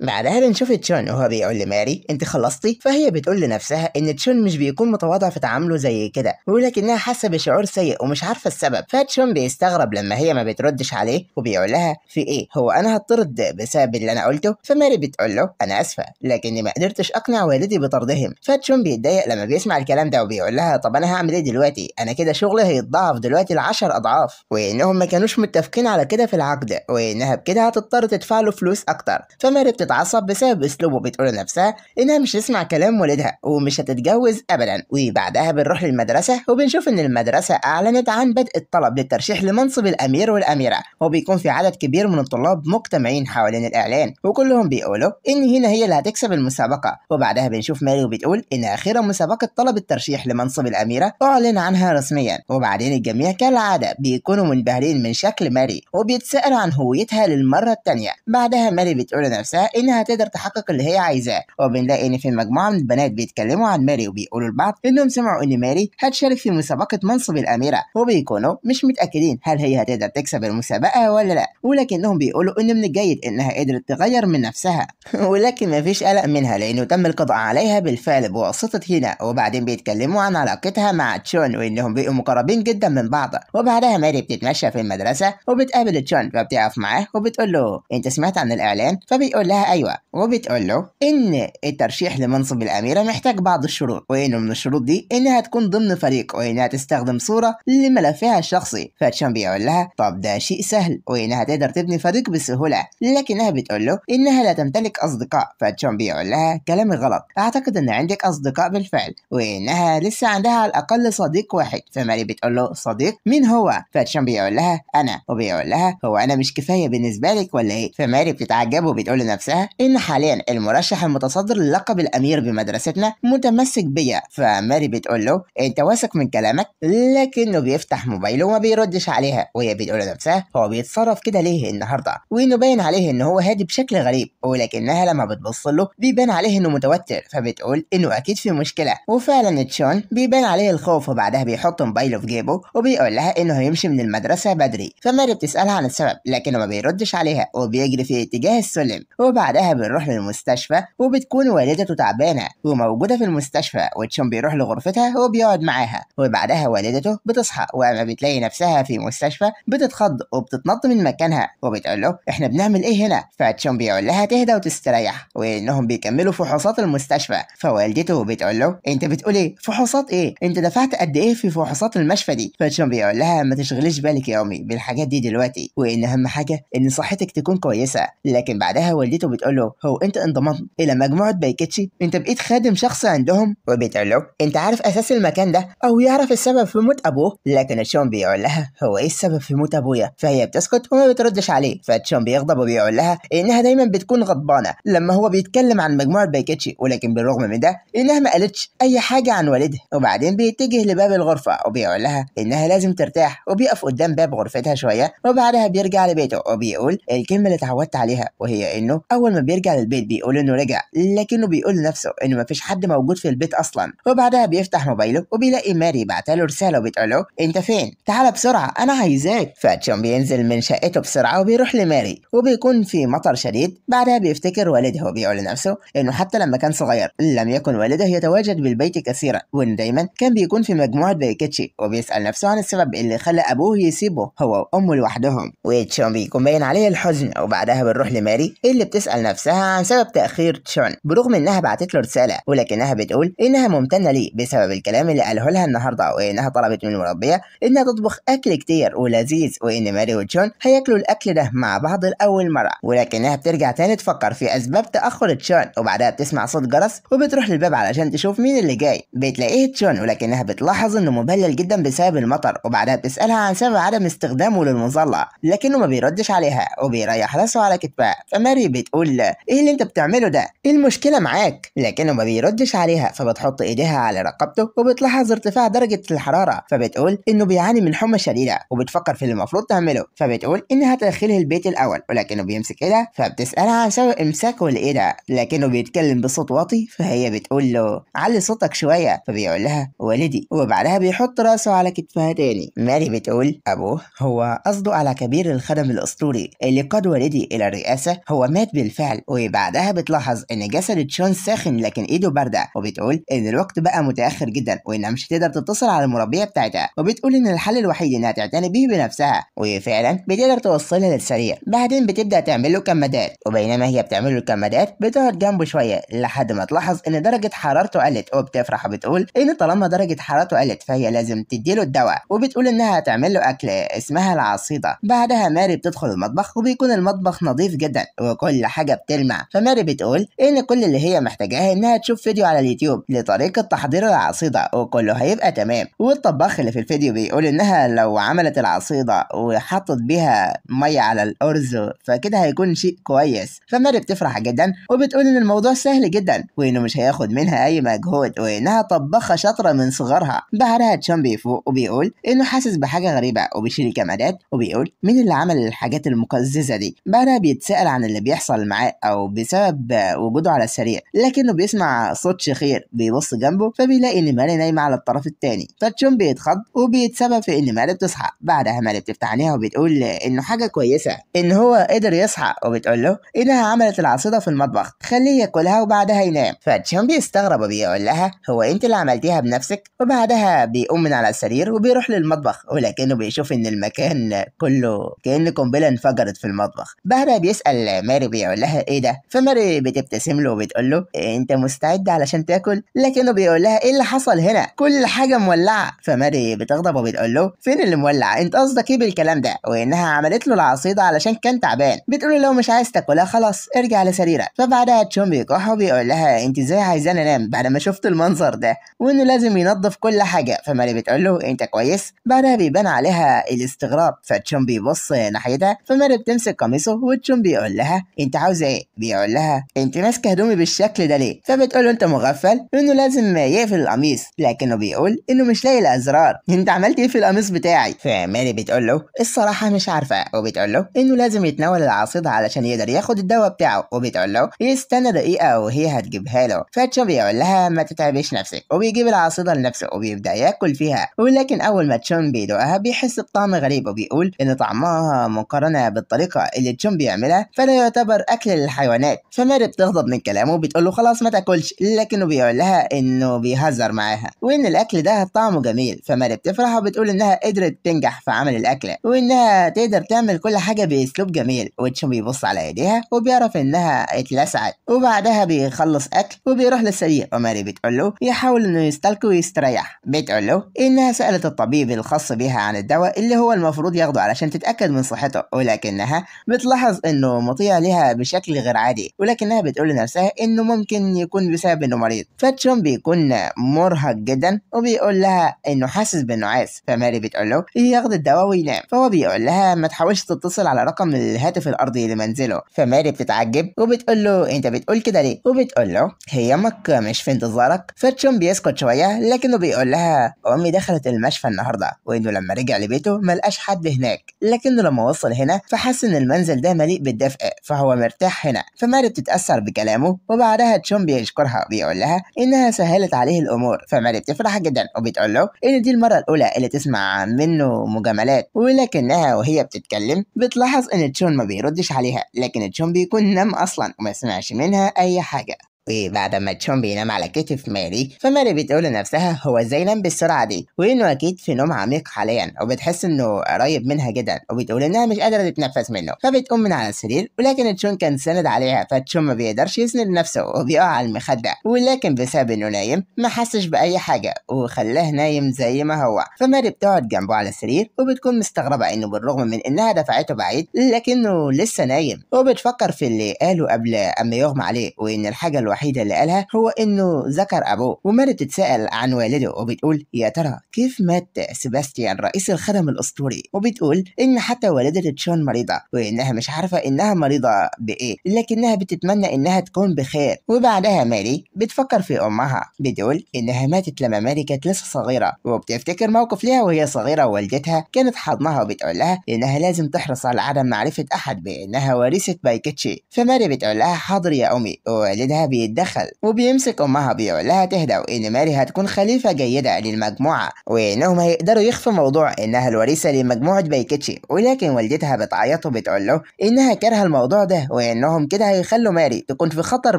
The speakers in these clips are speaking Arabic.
بعدها بنشوف تشون وهو بيقول لماري انت خلصتي، فهي بتقول لنفسها ان تشون مش بيكون متواضع في تعامله زي كده، ولكنها حاسه بشعور سيء ومش عارفه السبب. فتشون بيستغرب لما هي ما بتردش عليه وبيقول لها في ايه، هو انا هطرد بسبب اللي انا قلته؟ فماري بتقول له انا اسفه لكني ما قدرتش اقنع والدي بطردهم. فتشون بيتضايق لما بيسمع الكلام ده وبيقول لها طب انا هعمل ايه دلوقتي، انا كده شغلي هيتضاعف دلوقتي ل10 اضعاف، وانهم ما كانوش متفقين على كده في العقد، وانها بكده هتضطر تدفع له فلوس اكتر. فماري بتتعصب بسبب اسلوبه، بتقول لنفسها انها مش تسمع كلام والدها ومش هتتجوز ابدا. وبعدها بنروح للمدرسه وبنشوف ان المدرسه اعلنت عن بدء الطلب للترشيح لمنصب الامير والاميره، وبيكون في عدد كبير من الطلاب مجتمعين حوالين الاعلان وكلهم بيقولوا ان هنا هي اللي هتكسب المسابقه. وبعدها بنشوف ماري وبتقول ان اخيرا مسابقه طلب الترشيح لمنصب الاميره اعلن عنها رسميا. وبعدين الجميع كالعاده بيكونوا منبهرين من شكل ماري وبيتسالوا عن هويتها للمره الثانيه. بعدها ماري بتقول لنفسها انها تقدر تحقق اللي هي عايزاه، وبنلاقي ان في مجموعه من البنات بيتكلموا عن ماري وبيقولوا لبعض انهم سمعوا ان ماري هتشارك في مسابقه منصب الاميره، وبيكونوا مش متاكدين هل هي هتقدر تكسب المسابقه ولا لا، ولكنهم بيقولوا ان من الجيد انها قدرت تغير من نفسها ولكن مفيش قلق منها لانه تم القضاء عليها بالفعل بواسطه هنا. وبعدين بيتكلموا عن علاقتها مع تشون وانهم بقوا مقربين جدا من بعض. وبعدها ماري بتتمشى في المدرسه وبتقابل تشون فبتقف معاه وبتقول له انت سمعت عن الاعلان؟ فبيقول لها ايوه، وبتقول له ان الترشيح لمنصب الاميره محتاج بعض الشروط، وانه من الشروط دي انها تكون ضمن فريق وانها تستخدم صوره لملفها الشخصي. فتشون بيقول لها طب ده شيء سهل وانها تقدر تبني فريق بسهوله، لكنها بتقول له انها لا تمتلك اصدقاء. فتشون بيقول لها كلامي غلط، اعتقد ان عندك اصدقاء بالفعل، وانها لسه عندها على الاقل صديق واحد. فماري بتقول له صديق مين هو؟ فتشون بيقول لها انا، وبيقول لها هو انا مش كفايه بالنسبه لك ولا ايه؟ فماري بتتعجب وبتقول لنفسها ان حاليا المرشح المتصدر للقب الامير بمدرستنا متمسك بيا. فماري بتقول له انت واثق من كلامك؟ لكنه بيفتح موبايله وما بيردش عليها، وهي بتقول لنفسها هو بيتصرف كده ليه النهارده؟ وانه باين عليه ان هو هادي بشكل غريب، ولكنها لما بتبص له بيبان عليه انه متوتر، فبتقول انه اكيد في مشكله. وفعلا تشون بيبان عليه الخوف، وبعدها بيحط موبايله في جيبه وبيقول لها انه هيمشي من المدرسه بدري. فماري بتسالها عن السبب لكنه ما بيردش عليها وبيجري في اتجاه السلم. وبعدها بنروح للمستشفى وبتكون والدته تعبانه وموجوده في المستشفى، وتشون بيروح لغرفتها وبيقعد معاها. وبعدها والدته بتصحى واما بتلاقي نفسها في مستشفى بتتخض وبتتنط من مكانها وبتقول له احنا بنعمل ايه هنا؟ فتشون بيقول لها تهدى وتستريح وانهم بيكملوا فحوصات المستشفى. فوالدته بتقول له انت بتقول ايه فحوصات ايه؟ انت دفعت قد ايه في فحوصات المشفى دي؟ فتشون بيقول لها ما تشغليش بالك يا امي بالحاجات دي دلوقتي، وان اهم حاجه ان صحتك تكون كويسه. لكن بعدها والدته بتقول له هو انت انضممت الى مجموعه بايكيتشي؟ انت بقيت خادم شخصي عندهم؟ وبتقول له انت عارف اساس المكان ده او يعرف السبب في موت ابوه؟ لكن تشون بيقول لها هو ايه السبب في موت ابويا؟ فهي بتسكت وما بتردش عليه. فتشون بيغضب وبيقول لها انها دايما بتكون غضبانه لما هو بيتكلم عن مجموعه بايكيتشي، ولكن بالرغم من ده انها ما قالتش اي حاجه عن والدها. وبعدين بيتجه لباب الغرفه وبيقول لها انها لازم ترتاح، وبيقف قدام باب غرفتها شويه وبعدها بيرجع لبيته وبيقول الكلمه اللي اتعودت عليها، وهي انه اول ما بيرجع للبيت بيقول انه رجع، لكنه بيقول لنفسه انه ما فيش حد موجود في البيت اصلا. وبعدها بيفتح موبايله وبيلاقي ماري بعتله رساله وبتقول له انت فين؟ تعال بسرعه انا عايزاك. فتشون بينزل من شقته بسرعه وبيروح لماري وبيكون في مطر شديد. بعدها بيفتكر والده وبيقول لنفسه انه حتى لما كان صغير لم يكن والده يتواجد بالبيت كثيرا، وانه دايما كان بيكون في مجموعه بايكيتشي، وبيسال نفسه عن السبب اللي خلى ابوه يسيبه هو وامه لوحدهم. وتشون بيكون باين عليه الحزن. وبعدها بنروح لماري اللي بتسال نفسها عن سبب تاخير تشون برغم انها بعتت له رساله، ولكنها بتقول انها ممتنه ليه بسبب الكلام اللي قاله لها النهارده، وانها طلبت من المربيه انها تطبخ اكل كتير ولذيذ، وان ماري وتشون هياكلوا الاكل ده مع بعض لاول مره. ولكنها بترجع تاني تفكر في اسباب تاخر تشون. وبعدها بتسمع صوت جرس وبتروح للباب علشان تشوف مين اللي جاي. بتلاقيه تشون، ولكنها بتلاحظ انه مبلل جدا بسبب المطر. وبعدها بتسالها عن سبب عدم استخدامه للمظله، لكنه ما بيردش عليها وبيريح راسه على كتفها. فماري بتقول ايه اللي انت بتعمله ده؟ ايه المشكله معاك؟ لكنه ما بيردش عليها. فبتحط ايديها على رقبته وبتلاحظ ارتفاع درجه الحراره. فبتقول انه بيعاني من حمى شديده وبتفكر في اللي المفروض تعمله. فبتقول انها تدخله البيت الاول، ولكنه بيمسك ايدها. فبتسالها عن سبب امساكه لايدها، لكنه بيتكلم بصوت واطي. فهي بتقول له علي صوتك شويه. فبيقول لها والدي، وبعدها بيحط راسه على كتفها تاني. ماري بتقول ابوه هو قصده على كبير الخدم الاسطوري اللي قاد والدي الى الرئاسه، هو مات بالفعل بالفعل. وبعدها بتلاحظ ان جسد تشون ساخن لكن ايده بارده، وبتقول ان الوقت بقى متاخر جدا وانها مش هتقدر تتصل على المربيه بتاعتها، وبتقول ان الحل الوحيد انها تعتني به بنفسها. وفعلا بتقدر توصلها للسرير. بعدين بتبدا تعمل له كمادات، وبينما هي بتعمل له الكمادات بتقعد جنبه شويه لحد ما تلاحظ ان درجه حرارته قلت، وبتفرح وبتقول ان طالما درجه حرارته قلت فهي لازم تديله الدواء، وبتقول انها هتعمل له اكل اسمها العصيده. بعدها ماري بتدخل المطبخ وبيكون المطبخ نظيف جدا وكل حاجه بتلمع. فماري بتقول ان كل اللي هي محتاجاه انها تشوف فيديو على اليوتيوب لطريقه تحضير العصيده وكله هيبقى تمام. والطباخ اللي في الفيديو بيقول انها لو عملت العصيده وحطت بيها ميه على الارز فكده هيكون شيء كويس. فماري بتفرح جدا وبتقول ان الموضوع سهل جدا وانه مش هياخد منها اي مجهود وانها طباخه شاطره من صغرها. بعدها تشون بيفوق وبيقول انه حاسس بحاجه غريبه وبيشيل الكمادات وبيقول مين اللي عمل الحاجات المقززه دي. بعدها بيتسأل عن اللي بيحصل معاه او بسبب وجوده على السرير، لكنه بيسمع صوت شخير. بيبص جنبه فبيلاقي ان ماري نايمه على الطرف التاني. فتشون بيتخض وبيتسبب في ان ماري بتصحى. بعدها ماري بتفتح عينيها وبتقول انه حاجه كويسه ان هو قدر يصحى، وبتقول له انها عملت العصيده في المطبخ خليه ياكلها وبعدها ينام. فتشون بيستغرب وبيقول لها هو انت اللي عملتيها بنفسك؟ وبعدها بيقوم من على السرير وبيروح للمطبخ، ولكنه بيشوف ان المكان كله كأن قنبله انفجرت في المطبخ. بعدها بيسأل ماري بيقول لها ايه ده؟ فماري بتبتسم له وبتقول له انت مستعد علشان تاكل؟ لكنه بيقول لها ايه اللي حصل هنا؟ كل حاجه مولعه. فماري بتغضب وبتقول له فين اللي مولع؟ انت قصدك ايه بالكلام ده؟ وانها عملت له العصيده علشان كان تعبان. بتقول له لو مش عايز تاكلها خلاص ارجع لسريرك. فبعدها تشون بيكح وبيقول لها انت ازاي عايزاني انام بعد ما شفت المنظر ده وانه لازم ينظف كل حاجه. فماري بتقول له انت كويس؟ بعدها بيبان عليها الاستغراب. فتشون بيبص ناحيتها. فماري بتمسك قميصه وتشون بيقول لها انت عاوزه ايه؟ بيقول لها انت ماسكه هدومي بالشكل ده ليه؟ فبتقول له انت مغفل انه لازم يقفل القميص، لكنه بيقول انه مش لاقي الازرار. انت عملت ايه في القميص بتاعي؟ فماري بتقول له الصراحه مش عارفه، وبتقول له انه لازم يتناول العصيده علشان يقدر ياخد الدواء بتاعه، وبتقول له يستنى دقيقه وهي هتجيبها له. فتشون بيقول لها ما تتعبيش نفسك، وبيجيب العصيده لنفسه وبيبدا ياكل فيها. ولكن اول ما تشون بيدوقها بيحس بطعم غريب وبيقول ان طعمها مقارنه بالطريقه اللي تشون بيعملها فلا يعتبر اكل للحيوانات. فماري بتغضب من كلامه وبتقول له خلاص ما تاكلش، لكنه بيقول لها انه بيهزر معاها وان الاكل ده طعمه جميل. فماري بتفرح وبتقول انها قدرت تنجح في عمل الاكل وانها تقدر تعمل كل حاجه باسلوب جميل. وتشون بيبص على ايديها وبيعرف انها اتلسعت. وبعدها بيخلص اكل وبيروح للسرير، وماري بتقول له يحاول انه يستلقي ويستريح. بتقول له انها سالت الطبيب الخاص بيها عن الدواء اللي هو المفروض ياخده علشان تتاكد من صحته، ولكنها بتلاحظ انه مطيع لها بشكل غير عادي، ولكنها بتقول لنفسها انه ممكن يكون بسبب انه مريض. فتشون بيكون مرهق جدا وبيقول لها انه حاسس بالنعاس. فماري بتقول له ياخد الدواء وينام. فهو بيقول لها ما تحاولش تتصل على رقم الهاتف الارضي لمنزله. فماري بتتعجب وبتقول له انت بتقول كده ليه؟ وبتقول له هي امك مش في انتظارك؟ فتشون بيسكت شويه لكنه بيقول لها امي دخلت المشفى النهارده وانه لما رجع لبيته ما لقاش حد هناك، لكنه لما وصل هنا فحس ان المنزل ده مليء بالدفء فهو مرتاح هنا. فماري بتتاثر بكلامه وبعدها تشون بيشكرها بيقول لها انها سهلت عليه الامور. فماري بتفرح جدا وبتقول له ان دي المره الاولى اللي تسمع منه مجاملات، ولكنها وهي بتتكلم بتلاحظ ان تشون ما بيردش عليها، لكن تشون بيكون نام اصلا وما سمعش منها اي حاجه. وبعد ما تشون بينام على كتف ماري فماري بتقول لنفسها هو ازاي نام بالسرعه دي وانه اكيد في نوم عميق حاليا، وبتحس انه قريب منها جدا وبتقول انها مش قادره تتنفس منه. فبتقوم من على السرير ولكن تشون كان سند عليها، فتشون ما بيقدرش يسند نفسه وبيقع على المخده، ولكن بسبب انه نايم ما حسش باي حاجه وخلاه نايم زي ما هو. فماري بتقعد جنبه على السرير وبتكون مستغربه انه بالرغم من انها دفعته بعيد لكنه لسه نايم، وبتفكر في اللي قاله قبل اما يغمى عليه وان الحاجه الوحيده اللي قالها هو انه ذكر ابوه. وماري بتتساءل عن والده وبتقول يا ترى كيف مات سيباستيان رئيس الخدم الاسطوري، وبتقول ان حتى والدة تشون مريضه وانها مش عارفه انها مريضه بايه لكنها بتتمنى انها تكون بخير. وبعدها ماري بتفكر في امها، بتقول انها ماتت لما ماري كانت لسه صغيره، وبتفتكر موقف ليها وهي صغيره ووالدتها كانت حاضنها وبتقول لها انها لازم تحرص على عدم معرفه احد بانها ورثه بايكيتشي. فماري بتقول لها حاضر يا امي، ووالدها بيتدخل وبيمسك امها بيقول لها تهدى وان ماري هتكون خليفة جيدة للمجموعة وانهم هيقدروا يخفوا موضوع انها الوريثة لمجموعة بايكيتشي، ولكن والدتها بتعيط وبتقول له انها كارهة الموضوع ده وانهم كده هيخلوا ماري تكون في خطر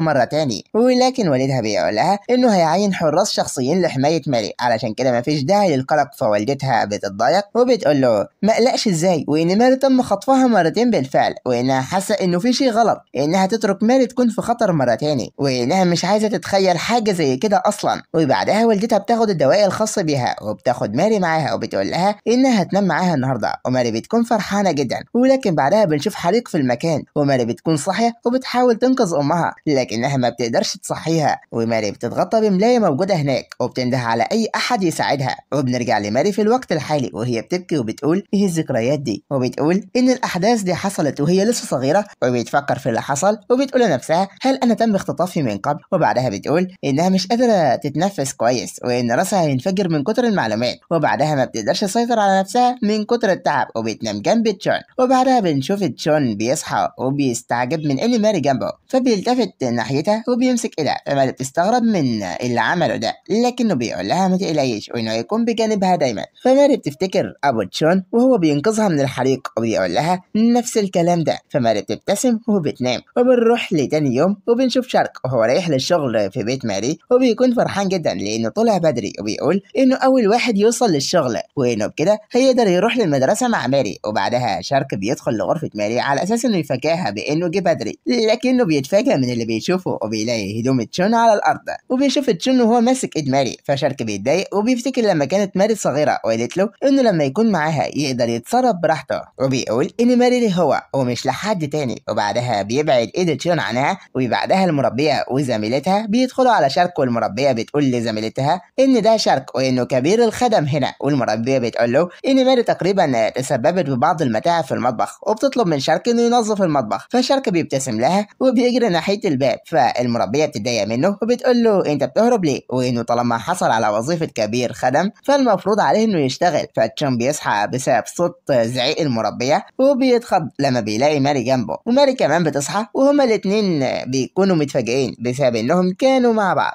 مرة تاني، ولكن والدها بيقول لها انه هيعين حراس شخصيين لحماية ماري علشان كده مفيش داعي للقلق. فوالدتها بتتضايق وبتقول له ما قلقش ازاي وان ماري تم خطفها مرتين بالفعل وانها حاسة انه في شيء غلط انها تترك ماري تكون في خطر مرة تاني وانها مش عايزة تتخيل حاجة زي كده اصلا. وبعدها والدتها بتاخد الدواء الخاصة بيها وبتاخد ماري معاها وبتقول لها انها هتنام معاها النهارده، وماري بتكون فرحانة جدا. ولكن بعدها بنشوف حريق في المكان وماري بتكون صاحية وبتحاول تنقذ امها لكنها ما بتقدرش تصحيها، وماري بتتغطى بملاية موجودة هناك وبتنده على اي احد يساعدها. وبنرجع لماري في الوقت الحالي وهي بتبكي وبتقول ايه الذكريات دي، وبتقول ان الاحداث دي حصلت وهي لسه صغيرة وبتفكر في اللي حصل وبتقول لنفسها هل انا تم اختطافي من قبل. وبعدها بتقول انها مش قادرة تتنفس كويس وان راسها هينفجر من كتر المعلومات، وبعدها ما بتقدرش تسيطر على نفسها من كتر التعب وبتنام جنب تشون. وبعدها بنشوف تشون بيصحى وبيستعجب من ان ماري جنبه فبيلتفت ناحيتها وبيمسك ايدها، فماري بتستغرب من اللي عمله ده لكنه بيقول لها ما تقلقيش وانه يكون بجانبها دايما. فماري بتفتكر ابو تشون وهو بينقذها من الحريق وبيقول لها نفس الكلام ده، فماري بتبتسم وبتنام. وبنروح لتاني يوم وبنشوف شارك وهو رايح للشغل في بيت ماري وبيكون فرحان جدا لانه طلع بدري وبيقول انه اول واحد يوصل للشغل وانه بكده هيقدر يروح للمدرسه مع ماري. وبعدها شارك بيدخل لغرفه ماري على اساس انه يفاجئها بانه جه بدري، لكنه بيتفاجئ من اللي بيشوفه وبيلاقي هدوم تشون على الارض وبيشوف تشون وهو ماسك ايد ماري. فشارك بيتضايق وبيفتكر لما كانت ماري صغيره وقالت له انه لما يكون معاها يقدر يتصرف براحته، وبيقول ان ماري ليه هو ومش لحد تاني. وبعدها بيبعد ايد تشون عنها وبعدها المربيه وزميلتها بيدخلوا على شارك والمربيه بتقول لزميلتها ان ده شارك وانه كبير الخدم هنا، والمربيه بتقول له ان ماري تقريبا تسببت ببعض المتاعب في المطبخ وبتطلب من شارك انه ينظف المطبخ. فشارك بيبتسم لها وبيجري ناحيه الباب، فالمربيه بتتضايق منه وبتقول له انت بتهرب ليه وانه طالما حصل على وظيفه كبير خدم فالمفروض عليه انه يشتغل. فتشون بيصحى بسبب صوت زعيق المربيه وبيتخض لما بيلاقي ماري جنبه، وماري كمان بتصحى وهما الاتنين بيكونوا متفاجئين بسبب انهم كانوا مع بعض.